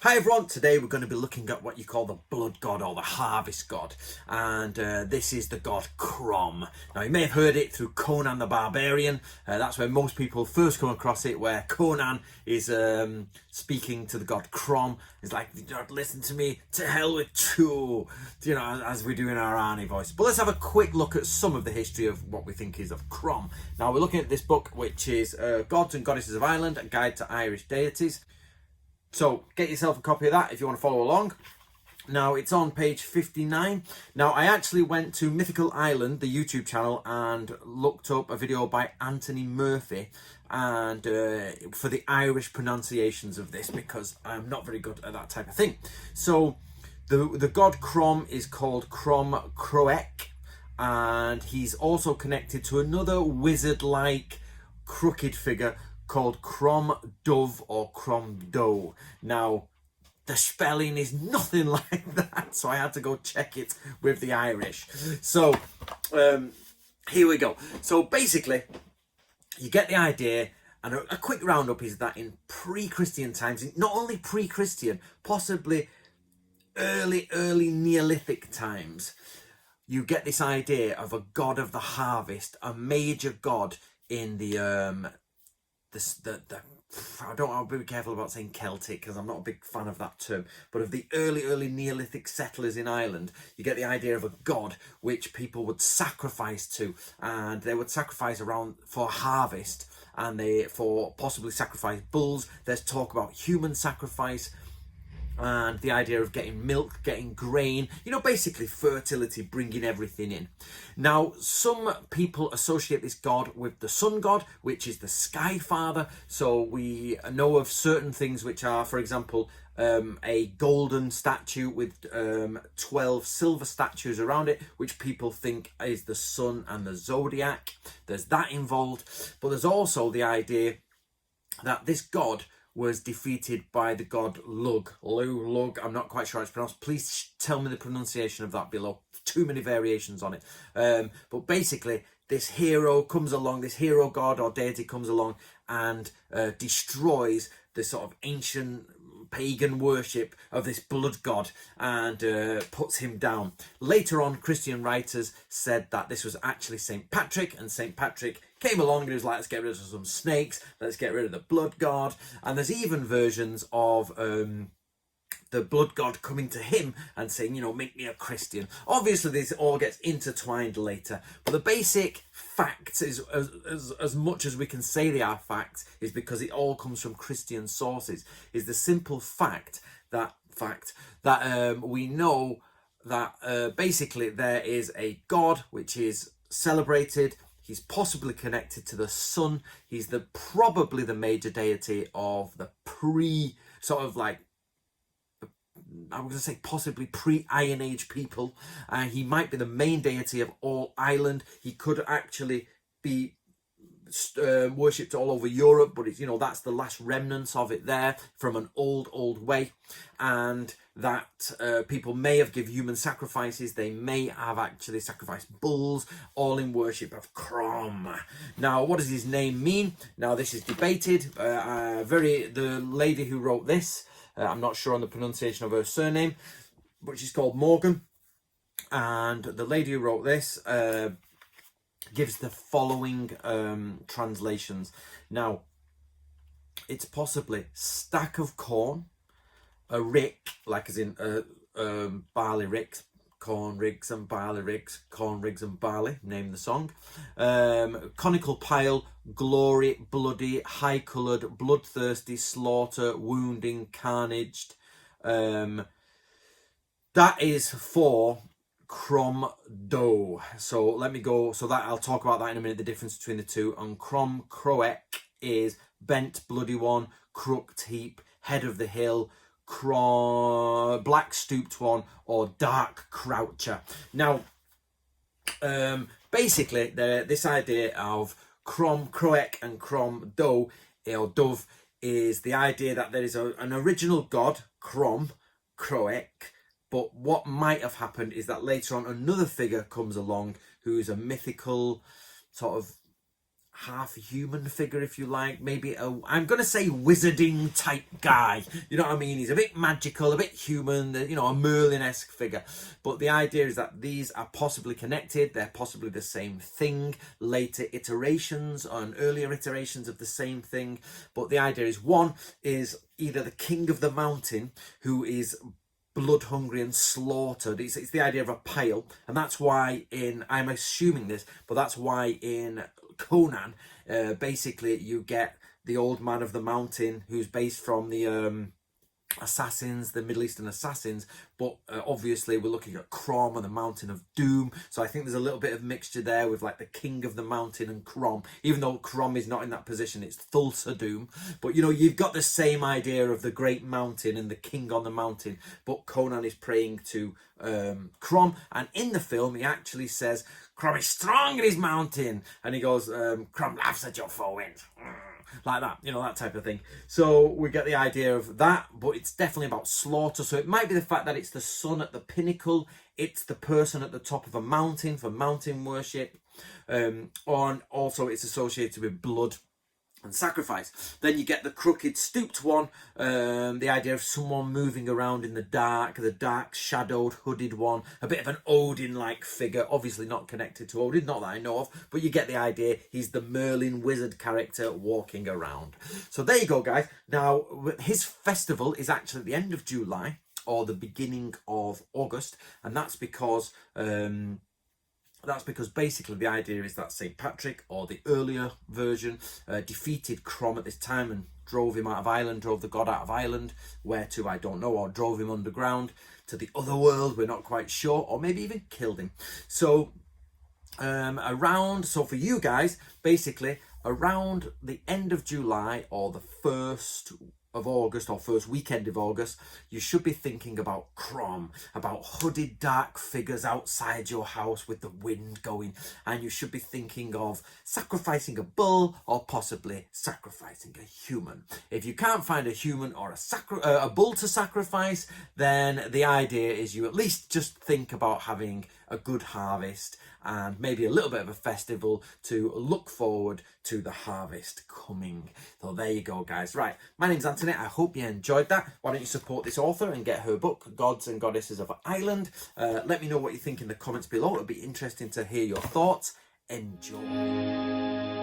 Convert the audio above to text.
Hi everyone, today we're going to be looking at what you call the blood god or the harvest god, and this is the god CROM. Now you may have heard it through Conan the Barbarian. That's where most people first come across it, where Conan is speaking to the god CROM. He's like, "You don't listen to me, to hell with you," as we do in our Arnie voice. But let's have a quick look at some of the history of what we think is of CROM. Now we're looking at this book, which is Gods and Goddesses of Ireland, a guide to Irish deities. So get yourself a copy of that if you want to follow along. Now it's on page 59. Now I actually went to Mythical Island, the YouTube channel, and looked up a video by Anthony Murphy and for the Irish pronunciations of this, because I'm not very good at that type of thing. So the god CROM is called CROM Croech, and he's also connected to another wizard-like crooked figure called CROM Dove or CROM Doe. Now, the spelling is nothing like that, so I had to go check it with the Irish. So, here we go. So basically, you get the idea, and a quick roundup is that in pre-Christian times, not only pre-Christian, possibly early Neolithic times, you get this idea of a god of the harvest, a major god in the I don't want to be careful about saying Celtic, because I'm not a big fan of that term, but of the early Neolithic settlers in Ireland, you get the idea of a god which people would sacrifice to, and they would sacrifice around for harvest, and they for possibly sacrifice bulls. There's talk about human sacrifice and the idea of getting milk, getting grain, basically fertility, bringing everything in. Now, some people associate this god with the sun god, which is the sky father. So we know of certain things which are, for example, a golden statue with 12 silver statues around it, which people think is the sun and the zodiac. There's that involved. But there's also the idea that this god was defeated by the god Lug. I'm not quite sure how it's pronounced. Please tell me the pronunciation of that below. Too many variations on it. But basically, this hero comes along, this hero god or deity comes along and destroys the sort of ancient pagan worship of this blood god and puts him down. Later on, Christian writers said that this was actually St. Patrick, and St. Patrick came along and he was like, let's get rid of some snakes, let's get rid of the blood god. And there's even versions of the blood god coming to him and saying, make me a Christian. Obviously, this all gets intertwined later, but the basic facts is, as much as we can say they are facts, is because it all comes from Christian sources, is the simple fact that we know that basically there is a god which is celebrated. He's possibly connected to the sun. He's probably the major deity of the I was going to say possibly pre-Iron Age people. He might be the main deity of all Ireland. He could actually be worshipped all over Europe, but it's, that's the last remnants of it there from an old way. And that people may have given human sacrifices. They may have actually sacrificed bulls, all in worship of CROM. Now, what does his name mean? Now, this is debated. The lady who wrote this, I'm not sure on the pronunciation of her surname, but she's called Morgan. And the lady who wrote this gives the following translations. Now, it's possibly stack of corn, a rick, like as in barley ricks, corn rigs and barley ricks, corn rigs and barley, name the song. Conical pile, glory, bloody, high-coloured, bloodthirsty, slaughter, wounding, carnaged. That is for CROM Doe. So let me go, so that I'll talk about that in a minute, the difference between the two. And CROM Croech is bent, bloody one, crooked heap, head of the hill, black stooped one, or dark croucher. Now, basically, this idea of CROM Croech and CROM Doe or Dove is the idea that there is an original god, CROM Croech, but what might have happened is that later on another figure comes along who is a mythical sort of half human figure, if you like, maybe I'm going to say wizarding type guy. You know what I mean? He's a bit magical, a bit human, you know, a Merlin-esque figure. But the idea is that these are possibly connected. They're possibly the same thing, later iterations and earlier iterations of the same thing. But the idea is, one is either the king of the mountain, who is blood hungry and slaughtered. It's the idea of a pile, and that's why I'm assuming this, but that's why in Conan, basically you get the old man of the mountain, who's based from the assassins, the Middle Eastern assassins, but obviously we're looking at CROM and the Mountain of Doom, so I think there's a little bit of mixture there with like the King of the Mountain and CROM, even though CROM is not in that position, it's Thulsa Doom. But you know, you've got the same idea of the great mountain and the king on the mountain, but Conan is praying to CROM, and in the film he actually says CROM is strong in his mountain, and he goes, CROM laughs at your foe winds. Like that, you know, that type of thing. So we get the idea of that, but it's definitely about slaughter. So it might be the fact that it's the sun at the pinnacle, it's the person at the top of a mountain for mountain worship, and also it's associated with blood and sacrifice. Then you get the crooked stooped one, the idea of someone moving around in the dark shadowed hooded one, a bit of an Odin like figure, obviously not connected to Odin, not that I know of, but you get the idea. He's the Merlin wizard character walking around. So there you go, guys. Now his festival is actually at the end of July or the beginning of August, and that's because basically the idea is that St. Patrick, or the earlier version, defeated CROM at this time and drove him out of Ireland, drove the god out of Ireland, where to I don't know, or drove him underground to the other world, we're not quite sure, or maybe even killed him. So so for you guys, basically around the end of July or the 1st of August or first weekend of August, you should be thinking about CROM, about hooded dark figures outside your house with the wind going, and you should be thinking of sacrificing a bull or possibly sacrificing a human. If you can't find a human or a bull to sacrifice, then the idea is you at least just think about having a good harvest and maybe a little bit of a festival to look forward to the harvest coming. So there you go, guys. Right, my name's Anthony. I hope you enjoyed that. Why don't you support this author and get her book, Gods and Goddesses of Ireland. Let me know what you think in the comments below. It'll be interesting to hear your thoughts. Enjoy.